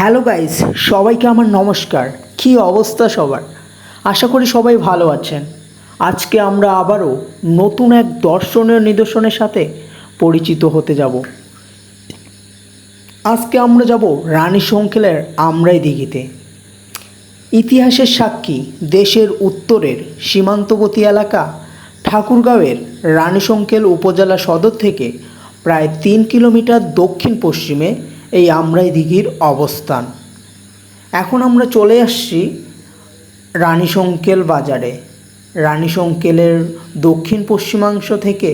Hello guys, সবাইকে আমার নমস্কার। কি অবস্থা সবার? আশা করি সবাই ভালো আছেন। আজকে আমরা আবারও নতুন এক দর্শনীয় নিদর্শনের সাথে পরিচিত হতে যাব। আজকে আমরা যাব রানী শঙ্কেলের আমরাই দিঘিতে। ইতিহাসের সাক্ষী দেশের উত্তরের সীমান্তবর্তী এলাকা ঠাকুরগাঁওয়ের রানীশঙ্কেল উপজেলা সদর থেকে প্রায় 3 কিলোমিটার দক্ষিণ পশ্চিমে এই আমরাই দিঘির অবস্থান। এখন আমরা চলে আসছি রানীশঙ্কেল বাজারে। রানীশঙ্কেলের দক্ষিণ পশ্চিমাংশ থেকে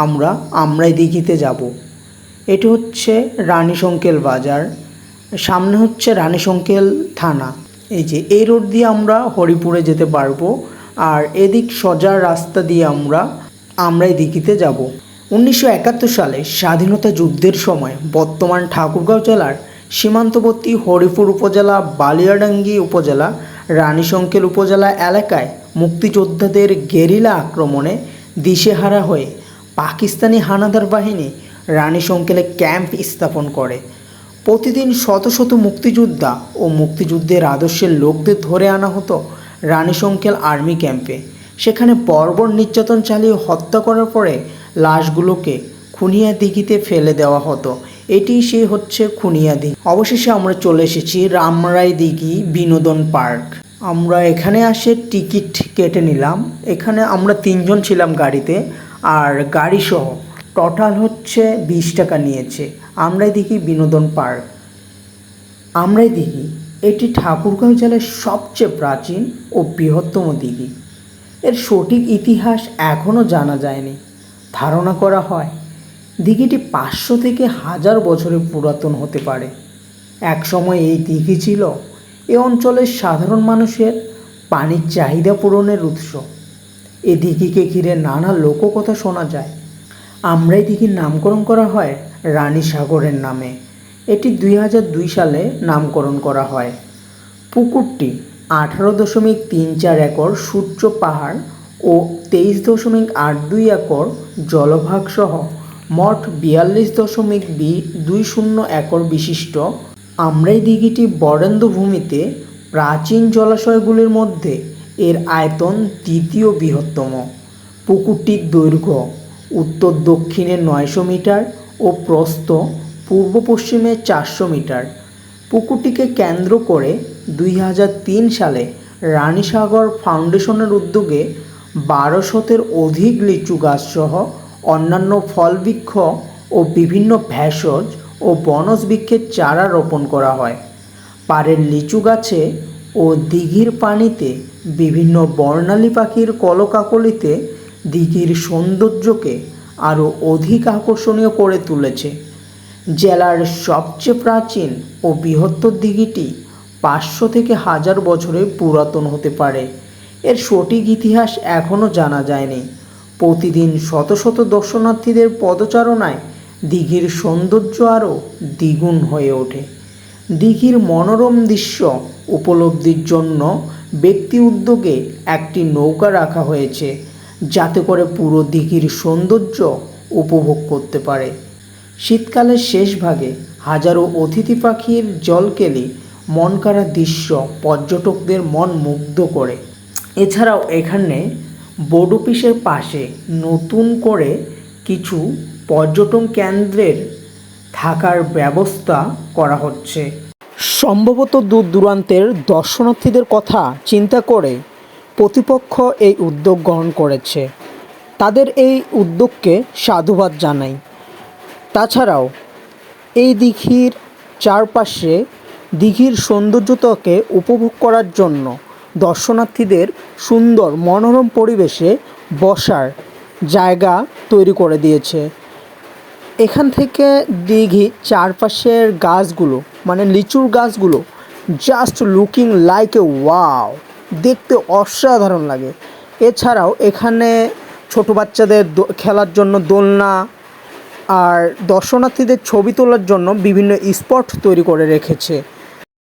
আমরা আমরাই দিঘিতে যাব। এটি হচ্ছে রানীশঙ্কেল বাজার, সামনে হচ্ছে রানীশঙ্কেল থানা। এই যে এই রোড দিয়ে আমরা হরিপুরে যেতে পারবো, আর এদিক সোজা রাস্তা দিয়ে আমরা আমরাই দিঘিতে যাব। 1971 সালে স্বাধীনতা যুদ্ধের সময় বর্তমান ঠাকুরগাঁও জেলার সীমান্তবর্তী হরিপুর উপজেলা, বালিয়াডাঙ্গি উপজেলা, রানীশঙ্কেল উপজেলা এলাকায় মুক্তিযোদ্ধাদের গেরিলা আক্রমণে দিশেহারা হয়ে পাকিস্তানি হানাদার বাহিনী রানীশঙ্কেলে ক্যাম্প স্থাপন করে। প্রতিদিন শত শত মুক্তিযোদ্ধা ও মুক্তিযুদ্ধের আদর্শের লোকদের ধরে আনা হতো রানীশঙ্কেল আর্মি ক্যাম্পে। সেখানে বর্বর নির্যাতন চালিয়ে হত্যা করার পরে লাশগুলোকে খুনিয়া দিঘিতে ফেলে দেওয়া হতো। এটি সে হচ্ছে খুনিয়া দিঘি। অবশেষে আমরা চলে এসেছি আমরাই দিঘি বিনোদন পার্ক। আমরা এখানে আসে টিকিট কেটে নিলাম। এখানে আমরা 3 জন ছিলাম গাড়িতে, আর গাড়ি সহ টোটাল হচ্ছে 20 টাকা নিয়েছে। আমরাই দিঘি বিনোদন পার্ক। আমরাই দিঘি এটি ঠাকুরগাঁও জেলার সবচেয়ে প্রাচীন ও বৃহত্তম দিঘি। এর সঠিক ইতিহাস এখনও জানা যায়নি। ধারণা করা হয় দিঘিটি 500 থেকে 1000 বছরের পুরাতন হতে পারে। একসময় এই দিঘি ছিল এ অঞ্চলের সাধারণ মানুষের পানির চাহিদা পূরণের উৎস। এ দিঘিকে ঘিরে নানা লোককথা শোনা যায়। আমরাই দিঘির নামকরণ করা হয় রানী সাগরের নামে। এটি 2002 সালে নামকরণ করা হয়। পুকুরটি 18.34 একর সূর্য পাহাড় ও 23.82 একর জলভাগ সহ মোট 42.20 একর বিশিষ্ট আমরাই দিঘিটি বরেন্দ্র ভূমিতে প্রাচীন জলাশয়গুলির মধ্যে এর আয়তন দ্বিতীয় বৃহত্তম। পুকুরটির দৈর্ঘ্য উত্তর দক্ষিণে 900 মিটার ও প্রস্থ পূর্ব পশ্চিমে 400 মিটার। পুকুরটিকে কেন্দ্র করে 2003 সালে রানী সাগর ফাউন্ডেশনের উদ্যোগে 1200-এর অধিক লিচু গাছসহ অন্যান্য ফলবৃক্ষ ও বিভিন্ন ভেষজ ও বনজ বৃক্ষের চারা রোপণ করা হয়। পাড়ের লিচু গাছে ও দিঘির পানিতে বিভিন্ন বর্ণালী পাখির কলকাকলিতে দিঘির সৌন্দর্যকে আরও অধিক আকর্ষণীয় করে তুলেছে। জেলার সবচেয়ে প্রাচীন ও বৃহত্তর দিঘিটি 500 থেকে 1000 বছরের পুরাতন হতে পারে। এর সঠিক ইতিহাস এখনও জানা যায়নি। প্রতিদিন শত শত দর্শনার্থীদের পদচারণায় দিঘির সৌন্দর্য আরও দ্বিগুণ হয়ে ওঠে। দিঘির মনোরম দৃশ্য উপলব্ধির জন্য ব্যক্তি উদ্যোগে একটি নৌকা রাখা হয়েছে, যাতে করে পুরো দিঘির সৌন্দর্য উপভোগ করতে পারে। শীতকালের শেষ ভাগে হাজারো অতিথি পাখির জলকেলি মনকাড়া দৃশ্য পর্যটকদের মন মুগ্ধ করে। এছাড়াও এখানে বোর্ড অফিসের পাশে নতুন করে কিছু পর্যটন কেন্দ্রের থাকার ব্যবস্থা করা হচ্ছে। সম্ভবত দূর দূরান্তের দর্শনার্থীদের কথা চিন্তা করে প্রতিপক্ষ এই উদ্যোগ গ্রহণ করেছে। তাদের এই উদ্যোগকে সাধুবাদ জানাই। তাছাড়াও এই দিঘির চারপাশে দিঘির সৌন্দর্যতাকে উপভোগ করার জন্য দর্শনার্থীদের সুন্দর মনোরম পরিবেশে বসার জায়গা তৈরি করে দিয়েছে। এখান থেকে দিঘির চারপাশের গাছগুলো, মানে লিচুর গাছগুলো, just looking like a wow, দেখতে অসাধারণ লাগে। এছাড়াও এখানে ছোট বাচ্চাদের খেলার জন্য দোলনা আর দর্শনার্থীদের ছবি তোলার জন্য বিভিন্ন স্পট তৈরি করে রেখেছে।